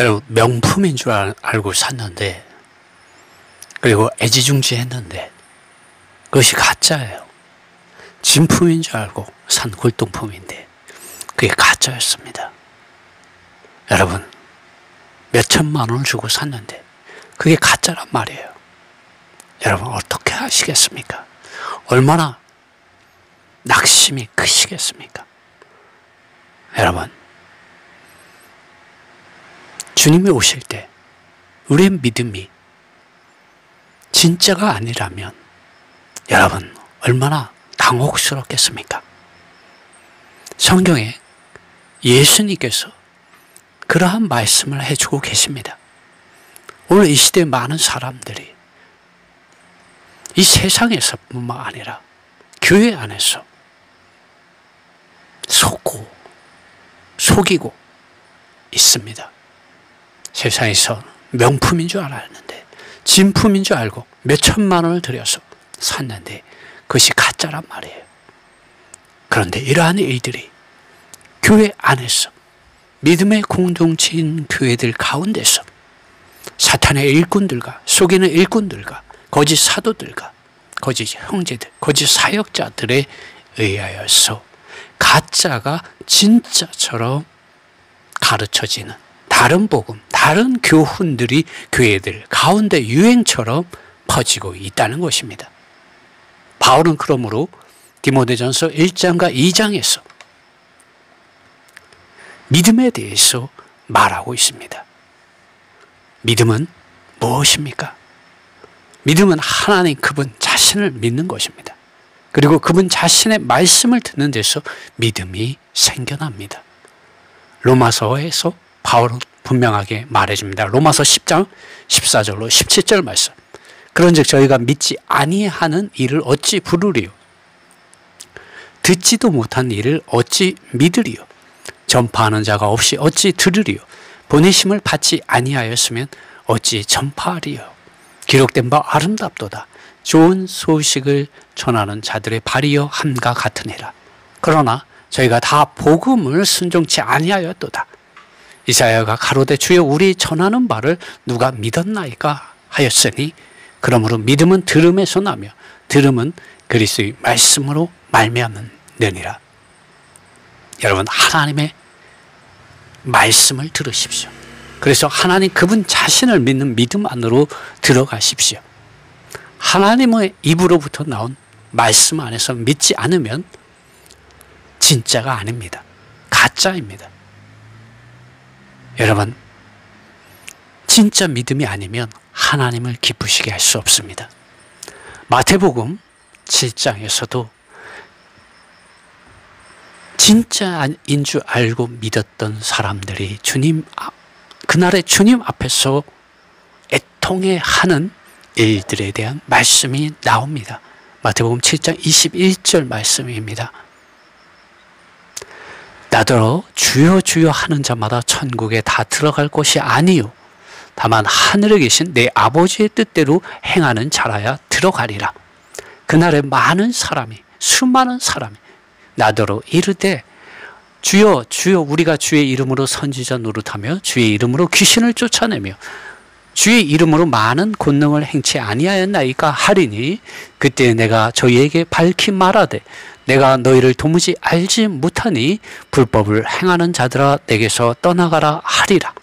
여러분, 명품인 줄 알고 샀는데, 그리고 애지중지했는데 그것이 가짜예요. 진품인 줄 알고 산 골동품인데 그게 가짜였습니다. 여러분, 몇 천만 원을 주고 샀는데 그게 가짜란 말이에요. 여러분, 어떻게 하시겠습니까? 얼마나 낙심이 크시겠습니까? 여러분, 주님이 오실 때 우리의 믿음이 진짜가 아니라면 여러분, 얼마나 당혹스럽겠습니까? 성경에 예수님께서 그러한 말씀을 해주고 계십니다. 오늘 이 시대에 많은 사람들이 이 세상에서뿐만 아니라 교회 안에서 속이고 있습니다. 세상에서 명품인 줄 알았는데 진품인 줄 알고 몇 천만 원을 들여서 샀는데 그것이 가짜란 말이에요. 그런데 이러한 일들이 교회 안에서 믿음의 공동체인 교회들 가운데서 사탄의 일꾼들과 속이는 일꾼들과 거짓 사도들과 거짓 형제들, 거짓 사역자들에 의하여서 가짜가 진짜처럼 가르쳐지는 다른 복음, 다른 교훈들이 교회들 가운데 유행처럼 퍼지고 있다는 것입니다. 바울은 그러므로 디모데전서 1장과 2장에서 믿음에 대해서 말하고 있습니다. 믿음은 무엇입니까? 믿음은 하나님 그분 자신을 믿는 것입니다. 그리고 그분 자신의 말씀을 듣는 데서 믿음이 생겨납니다. 로마서에서 바울은 분명하게 말해줍니다. 로마서 10장 14절로 17절 말씀. 그런즉 저희가 믿지 아니하는 일을 어찌 부르리요? 듣지도 못한 일을 어찌 믿으리요? 전파하는 자가 없이 어찌 들으리요? 보내심을 받지 아니하였으면 어찌 전파하리요? 기록된 바 아름답도다. 좋은 소식을 전하는 자들의 발이여 함과 같으니라. 그러나 저희가 다 복음을 순종치 아니하였도다. 이사야가 가로되 주여 우리 전하는 바를 누가 믿었나이까 하였으니 그러므로 믿음은 들음에서 나며 들음은 그리스도의 말씀으로 말미암느니라. 여러분, 하나님의 말씀을 들으십시오. 그래서 하나님 그분 자신을 믿는 믿음 안으로 들어가십시오. 하나님의 입으로부터 나온 말씀 안에서 믿지 않으면 진짜가 아닙니다. 가짜입니다. 여러분, 진짜 믿음이 아니면 하나님을 기쁘시게 할 수 없습니다. 마태복음 7장에서도 진짜인 줄 알고 믿었던 사람들이 그날의 주님 앞에서 애통해하는 일들에 대한 말씀이 나옵니다. 마태복음 7장 21절 말씀입니다. 나더러 주여 주여 하는 자마다 천국에 다 들어갈 것이 아니요 다만 하늘에 계신 내 아버지의 뜻대로 행하는 자라야 들어가리라. 그날에 수많은 사람이 나더러 이르되 주여 주여 우리가 주의 이름으로 선지자 노릇하며 주의 이름으로 귀신을 쫓아내며 주의 이름으로 많은 권능을 행치 아니하였나이까 하리니 그때 내가 저희에게 밝히 말하되 내가 너희를 도무지 알지 못하니 불법을 행하는 자들아 내게서 떠나가라 하리라.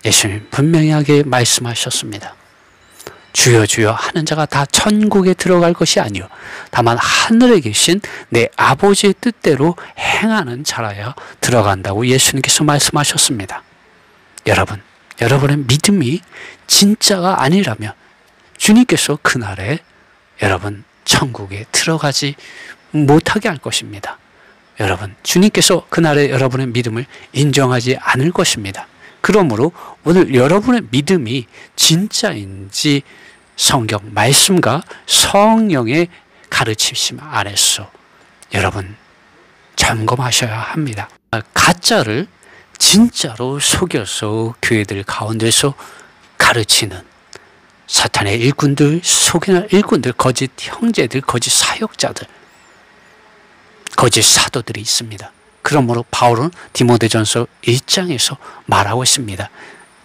예수님 분명하게 말씀하셨습니다. 주여 주여 하는 자가 다 천국에 들어갈 것이 아니요 다만 하늘에 계신 내 아버지의 뜻대로 행하는 자라야 들어간다고 예수님께서 말씀하셨습니다. 여러분, 여러분의 믿음이 진짜가 아니라면 주님께서 그날에 여러분 천국에 들어가지 못하게 할 것입니다. 여러분, 주님께서 그날에 여러분의 믿음을 인정하지 않을 것입니다. 그러므로 오늘 여러분의 믿음이 진짜인지 성경 말씀과 성령의 가르치심 안에서 여러분 점검하셔야 합니다. 가짜를 진짜로 속여서 교회들 가운데서 가르치는 사탄의 일꾼들, 속이는 일꾼들, 거짓 형제들, 거짓 사역자들, 거짓 사도들이 있습니다. 그러므로 바울은 디모데전서 1장에서 말하고 있습니다.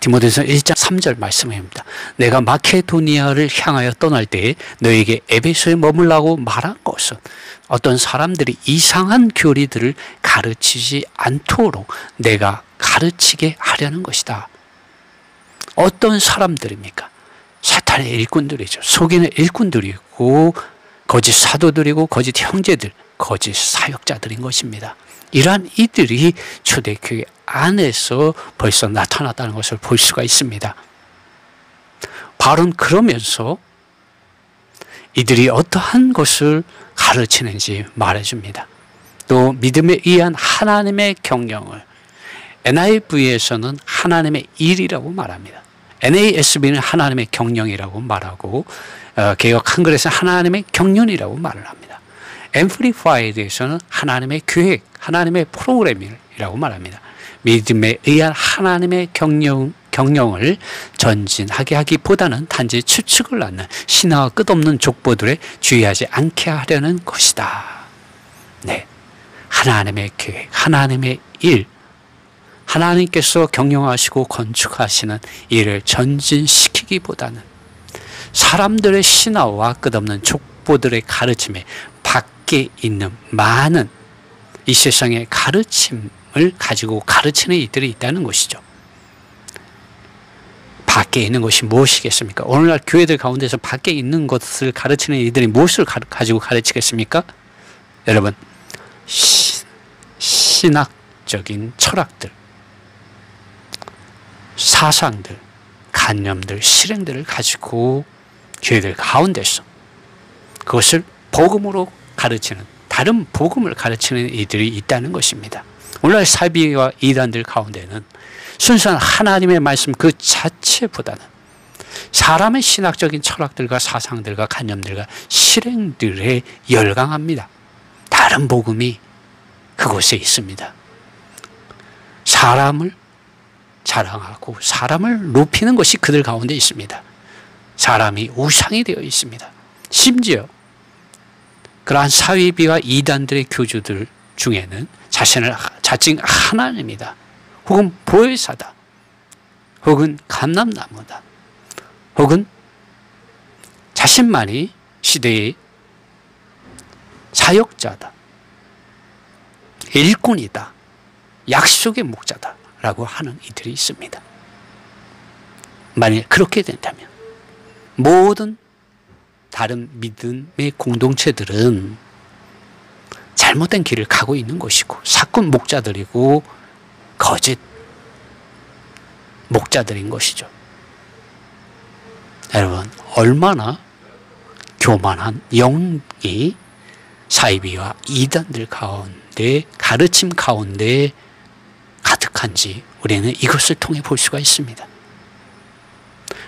디모데전서 1장 3절 말씀입니다. 내가 마케도니아를 향하여 떠날 때에 너에게 에베소에 머물라고 말한 것은 어떤 사람들이 이상한 교리들을 가르치지 않도록 내가 가르치게 하려는 것이다. 어떤 사람들입니까? 사탄의 일꾼들이죠. 속이는 일꾼들이고 거짓 사도들이고 거짓 형제들, 거짓 사역자들인 것입니다. 이러한 이들이 초대교회 안에서 벌써 나타났다는 것을 볼 수가 있습니다. 바울은 그러면서 이들이 어떠한 것을 가르치는지 말해줍니다. 또 믿음에 의한 하나님의 경영을 NIV에서는 하나님의 일이라고 말합니다. NASB는 하나님의 경영이라고 말하고 개역 한글에서는 하나님의 경륜이라고 말을 합니다. Amplified에서는 하나님의 계획, 하나님의 프로그램이라고 말합니다. 믿음에 의한 하나님의 경영을 전진하게 하기보다는 단지 추측을 낳는 신화와 끝없는 족보들에 주의하지 않게 하려는 것이다. 네, 하나님의 계획, 하나님의 일, 하나님께서 경영하시고 건축하시는 일을 전진시키기보다는 사람들의 신화와 끝없는 족보들의 가르침에 밖에 있는 많은 이 세상의 가르침을 가지고 가르치는 이들이 있다는 것이죠. 밖에 있는 것이 무엇이겠습니까? 오늘날 교회들 가운데서 밖에 있는 것을 가르치는 이들이 무엇을 가지고 가르치겠습니까? 여러분, 신학적인 철학들, 사상들, 관념들, 실행들을 가지고 교회들 가운데서 그것을 복음으로 가르치는, 다른 복음을 가르치는 이들이 있다는 것입니다. 오늘날 사비와 이단들 가운데는 순수한 하나님의 말씀 그 자체보다는 사람의 신학적인 철학들과 사상들과 관념들과 실행들에 열광합니다. 다른 복음이 그곳에 있습니다. 사람을 자랑하고 사람을 높이는 것이 그들 가운데 있습니다. 사람이 우상이 되어 있습니다. 심지어 그러한 사위비와 이단들의 교주들 중에는 자신을 자칭 하나님이다, 혹은 보혜사다, 혹은 감람나무다, 혹은 자신만이 시대의 사역자다, 일꾼이다, 약속의 목자다 라고 하는 이들이 있습니다. 만일 그렇게 된다면 모든 다른 믿음의 공동체들은 잘못된 길을 가고 있는 것이고 사꾼 목자들이고 거짓 목자들인 것이죠. 여러분, 얼마나 교만한 영이 사이비와 이단들 가운데, 가르침 가운데 가득한지 우리는 이것을 통해 볼 수가 있습니다.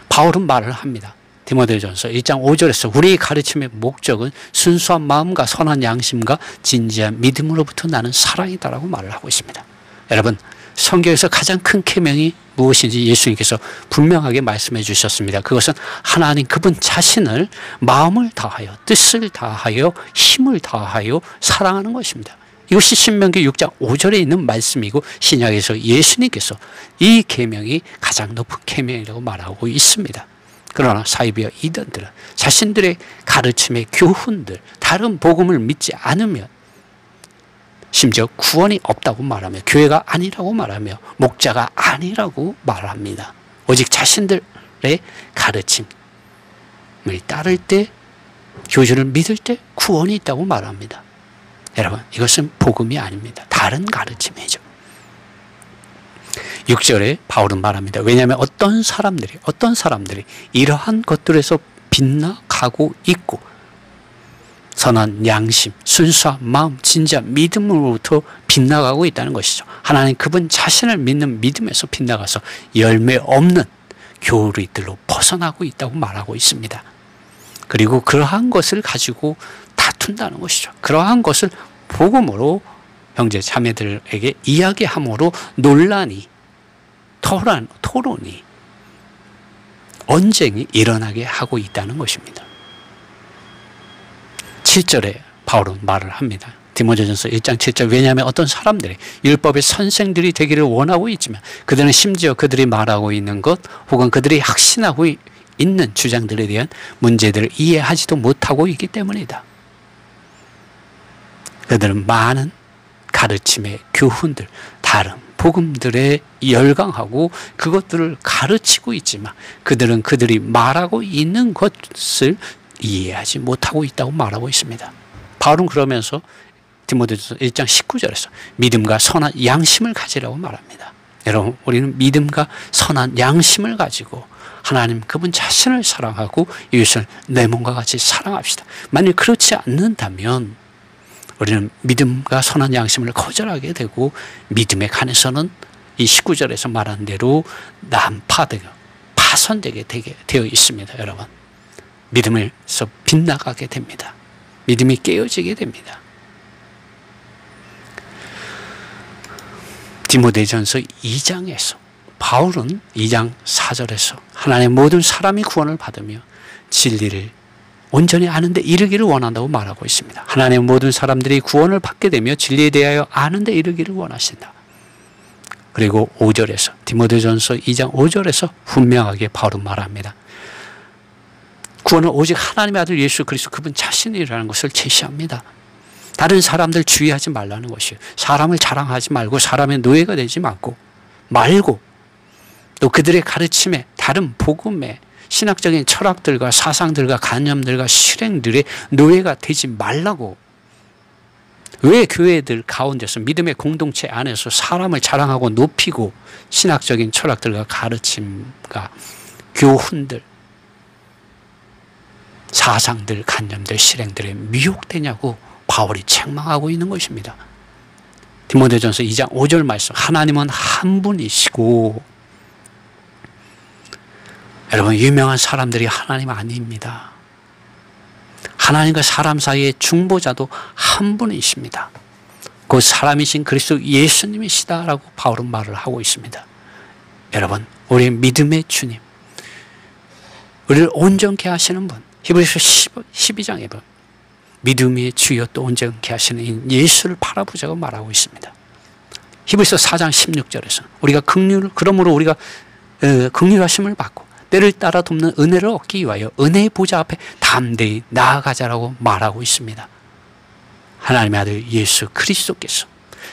바울은 말을 합니다. 디모데전서 1장 5절에서 우리의 가르침의 목적은 순수한 마음과 선한 양심과 진지한 믿음으로부터 나는 사랑이다라고 말을 하고 있습니다. 여러분, 성경에서 가장 큰 계명이 무엇인지 예수님께서 분명하게 말씀해 주셨습니다. 그것은 하나님 그분 자신을 마음을 다하여, 뜻을 다하여, 힘을 다하여 사랑하는 것입니다. 이것이 신명기 6장 5절에 있는 말씀이고 신약에서 예수님께서 이 계명이 가장 높은 계명이라고 말하고 있습니다. 그러나 사이비와 이단들은 자신들의 가르침의 교훈들, 다른 복음을 믿지 않으면, 심지어 구원이 없다고 말하며, 교회가 아니라고 말하며, 목자가 아니라고 말합니다. 오직 자신들의 가르침을 따를 때, 교주를 믿을 때 구원이 있다고 말합니다. 여러분, 이것은 복음이 아닙니다. 다른 가르침이죠. 6절에 바울은 말합니다. 왜냐하면 어떤 사람들이 이러한 것들에서 빗나가고 있고 선한 양심, 순수한 마음, 진지한 믿음으로부터 빗나가고 있다는 것이죠. 하나님 그분 자신을 믿는 믿음에서 빗나가서 열매 없는 교리들로 벗어나고 있다고 말하고 있습니다. 그리고 그러한 것을 가지고 다툰다는 것이죠. 그러한 것을 복음으로 형제 자매들에게 이야기함으로 논란이, 토론이, 언쟁이 일어나게 하고 있다는 것입니다. 7절에 바울은 말을 합니다. 디모데전서 1장 7절 왜냐하면 어떤 사람들이 율법의 선생들이 되기를 원하고 있지만 그들은 심지어 그들이 말하고 있는 것 혹은 그들이 확신하고 있는 주장들에 대한 문제들을 이해하지도 못하고 있기 때문이다. 그들은 많은 가르침의 교훈들, 다른 복음들에 열광하고 그것들을 가르치고 있지만 그들은 그들이 말하고 있는 것을 이해하지 못하고 있다고 말하고 있습니다. 바울은 그러면서 디모데전서 1장 19절에서 믿음과 선한 양심을 가지라고 말합니다. 여러분, 우리는 믿음과 선한 양심을 가지고 하나님 그분 자신을 사랑하고 이웃을 내 몸과 같이 사랑합시다. 만일 그렇지 않는다면 우리는 믿음과 선한 양심을 거절하게 되고 믿음에 관해서는 이 19절에서 말한 대로 난파되고 파손되게 되어 있습니다. 여러분, 믿음에서 빗나가게 됩니다. 믿음이 깨어지게 됩니다. 디모데전서 2장에서 바울은 2장 4절에서 하나님의 모든 사람이 구원을 받으며 진리를 온전히 아는데 이르기를 원한다고 말하고 있습니다. 하나님의 모든 사람들이 구원을 받게 되며 진리에 대하여 아는데 이르기를 원하신다. 그리고 5절에서 디모데전서 2장 5절에서 분명하게 바울은 말합니다. 구원은 오직 하나님의 아들 예수 그리스도 그분 자신이라는 것을 제시합니다. 다른 사람들 주의하지 말라는 것이에요. 사람을 자랑하지 말고 사람의 노예가 되지 말고 또 그들의 가르침에 다른 복음에 신학적인 철학들과 사상들과 관념들과 실행들의 노예가 되지 말라고. 왜 교회들 가운데서 믿음의 공동체 안에서 사람을 자랑하고 높이고 신학적인 철학들과 가르침과 교훈들, 사상들, 관념들, 실행들에 미혹되냐고 바울이 책망하고 있는 것입니다. 디모데전서 2장 5절 말씀, 하나님은 한 분이시고, 여러분, 유명한 사람들이 하나님 아닙니다. 하나님과 사람 사이의 중보자도 한 분이십니다. 그 사람이신 그리스도 예수님이시다라고 바울은 말을 하고 있습니다. 여러분, 우리의 믿음의 주님, 우리를 온전케 하시는 분, 히브리서 12장에 보면 믿음의 주여 또 온전케 하시는 예수를 바라보자고 말하고 있습니다. 히브리서 4장 16절에서 우리가 그러므로 우리가 긍휼하심을 받고 때를 따라 돕는 은혜를 얻기 위하여 은혜의 보좌 앞에 담대히 나아가자라고 말하고 있습니다. 하나님의 아들 예수 그리스도께서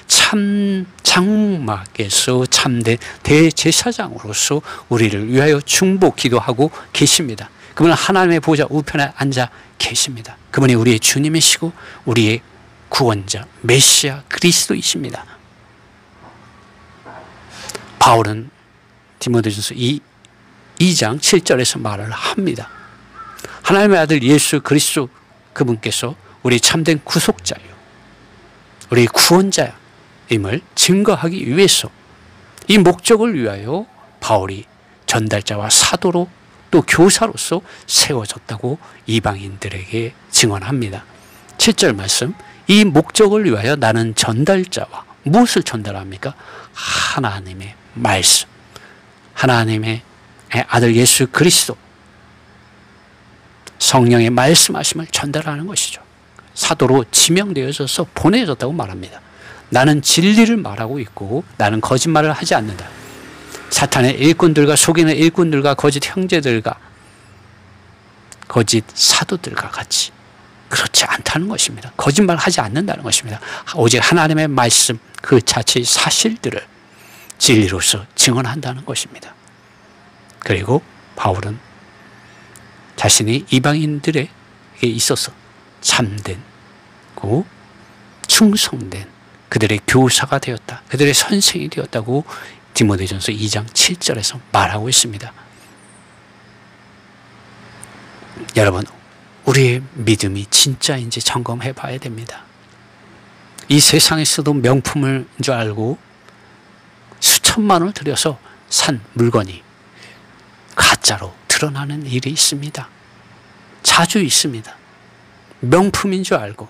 참 장막에서 참된 대제사장으로서 우리를 위하여 중보 기도하고 계십니다. 그분은 하나님의 보좌 우편에 앉아 계십니다. 그분이 우리의 주님이시고 우리의 구원자 메시아 그리스도이십니다. 바울은 디모데전서 2장 7절에서 말을 합니다. 하나님의 아들 예수 그리스도 그분께서 우리 참된 구속자요, 우리 구원자임을 증거하기 위해서 이 목적을 위하여 바울이 전달자와 사도로 또 교사로서 세워졌다고 이방인들에게 증언합니다. 7절 말씀, 이 목적을 위하여 나는 전달자와 무엇을 전달합니까? 하나님의 말씀, 하나님의 아들 예수 그리스도, 성령의 말씀하심을 전달하는 것이죠. 사도로 지명되어져서 보내졌다고 말합니다. 나는 진리를 말하고 있고 나는 거짓말을 하지 않는다. 사탄의 일꾼들과 속이는 일꾼들과 거짓 형제들과 거짓 사도들과 같이 그렇지 않다는 것입니다. 거짓말하지 않는다는 것입니다. 오직 하나님의 말씀 그 자체의 사실들을 진리로서 증언한다는 것입니다. 그리고 바울은 자신이 이방인들에게 있어서 참되고 충성된 그들의 교사가 되었다, 그들의 선생이 되었다고 디모데전서 2장 7절에서 말하고 있습니다. 여러분, 우리의 믿음이 진짜인지 점검해 봐야 됩니다. 이 세상에서도 명품인 줄 알고 수천만 원을 들여서 산 물건이 가짜로 드러나는 일이 있습니다. 자주 있습니다. 명품인 줄 알고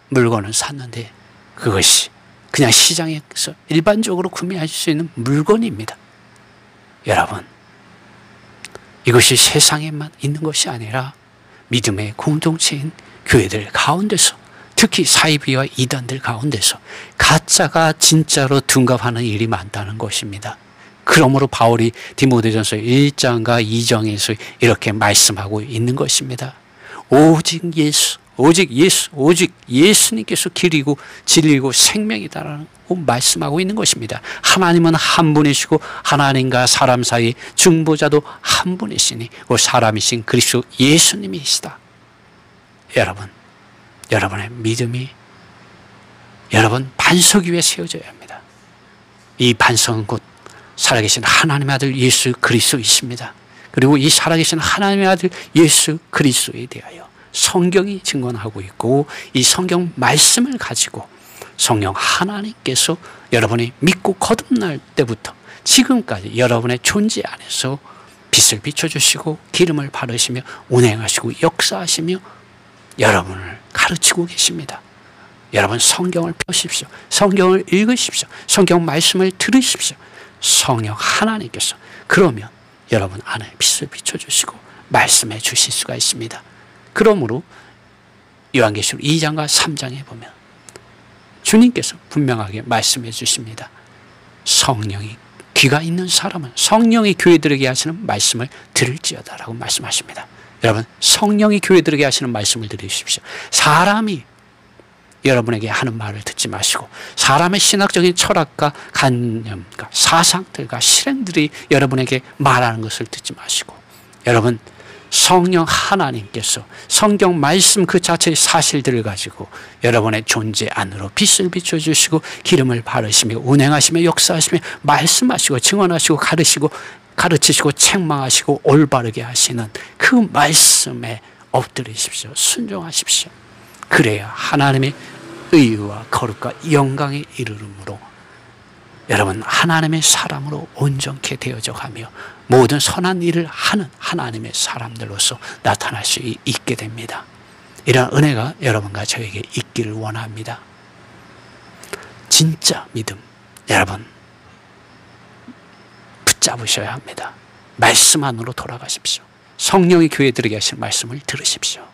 물건을 샀는데 그것이 그냥 시장에서 일반적으로 구매하실 수 있는 물건입니다. 여러분, 이것이 세상에만 있는 것이 아니라 믿음의 공동체인 교회들 가운데서 특히 사이비와 이단들 가운데서 가짜가 진짜로 둔갑하는 일이 많다는 것입니다. 그러므로 바울이 디모데전서 1장과 2장에서 이렇게 말씀하고 있는 것입니다. 오직 예수, 오직 예수, 오직 예수님께서 길이고 진리고 생명이다라고 말씀하고 있는 것입니다. 하나님은 한 분이시고 하나님과 사람 사이 중보자도 한 분이시니 그 사람이신 그리스도 예수님이시다. 여러분, 여러분의 믿음이 여러분 반석 위에 세워져야 합니다. 이 반석은 곧 살아계신 하나님의 아들 예수 그리스도이십니다. 그리고 이 살아계신 하나님의 아들 예수 그리스도에 대하여 성경이 증언하고 있고, 이 성경 말씀을 가지고 성령 하나님께서 여러분이 믿고 거듭날 때부터 지금까지 여러분의 존재 안에서 빛을 비춰주시고 기름을 바르시며 운행하시고 역사하시며 여러분을 가르치고 계십니다. 여러분 성경을 펴십시오. 성경을 읽으십시오. 성경 말씀을 들으십시오. 성령 하나님께서 그러면 여러분 안에 빛을 비춰주시고 말씀해 주실 수가 있습니다. 그러므로 요한계시록 2장과 3장에 보면 주님께서 분명하게 말씀해 주십니다. 성령이 귀가 있는 사람은 성령이 교회들에게 하시는 말씀을 들을지어다 라고 말씀하십니다. 여러분 성령이 교회들에게 하시는 말씀을 들으십시오. 사람이 여러분에게 하는 말을 듣지 마시고 사람의 신학적인 철학과 관념과 사상들과 실행들이 여러분에게 말하는 것을 듣지 마시고 여러분 성령 하나님께서 성경 말씀 그 자체의 사실들을 가지고 여러분의 존재 안으로 빛을 비춰주시고 기름을 바르시며 운행하시며 역사하시며 말씀하시고 증언하시고 가르치시고 책망하시고 올바르게 하시는 그 말씀에 엎드리십시오. 순종하십시오. 그래야 하나님의 의와 거룩과 영광에 이르므로 여러분 하나님의 사람으로 온전케 되어져 가며 모든 선한 일을 하는 하나님의 사람들로서 나타날 수 있게 됩니다. 이런 은혜가 여러분과 저에게 있기를 원합니다. 진짜 믿음 여러분 붙잡으셔야 합니다. 말씀 안으로 돌아가십시오. 성령이 교회들에게 하신 말씀을 들으십시오.